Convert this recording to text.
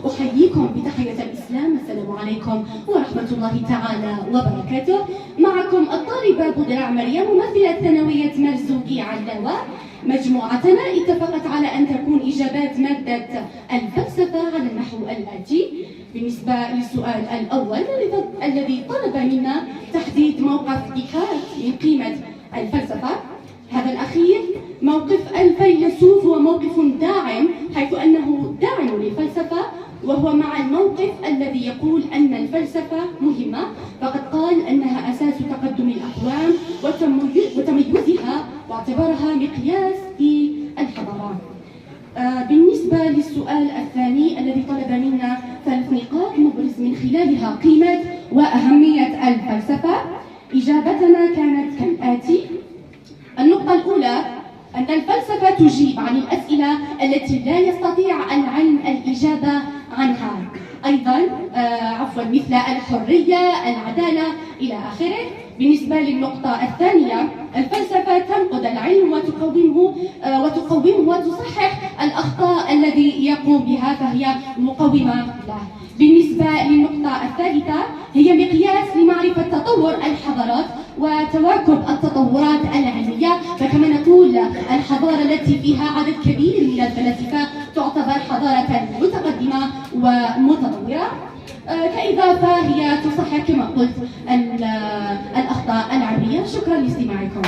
أحييكم بتحية الإسلام. السلام عليكم ورحمة الله تعالى وبركاته. معكم الطالبة بودراع مريم ممثلة ثانوية مرزوقي علوة. مجموعتنا اتفقت على أن تكون إجابات مادة الفلسفة على النحو الآتي. بالنسبة للسؤال الأول الذي طلب منا تحديد موقف ديكارت من قيمة الفلسفة، هذا الأخير موقف الفيلسوف هو موقف داعم، حيث أنه داعم للفلسفة، وهو مع الموقف الذي يقول أن الفلسفة مهمة، فقد قال أنها أساس تقدم الأقوام وتميزها واعتبارها مقياس في الحضارات. بالنسبة للسؤال الثاني الذي طلب منا 3 نقاط نبرز من خلالها قيمة وأهمية الفلسفة، إجابتنا كانت كالآتي. النقطة الأولى أن الفلسفة تجيب عن الأسئلة التي لا يستطيع العلم الإجابة عنها، أيضا مثل الحرية، العدالة إلى آخره. بالنسبة للنقطة الثانية، الفلسفة تنقد العلم وتقومه وتصحح الأخطاء الذي يقوم بها، فهي مقومة له. بالنسبة للنقطة الثالثة، هي مقياس لمعرفة تطور الحضارات وتواكب التطورات العلمية، فكما نقول الحضارة التي فيها عدد كبير من الفلاسفة تعتبر حضارة متقدمة ومتطورة. كإضافة هي تصحح كما قلت الأخطاء العلمية. شكرا لاستماعكم.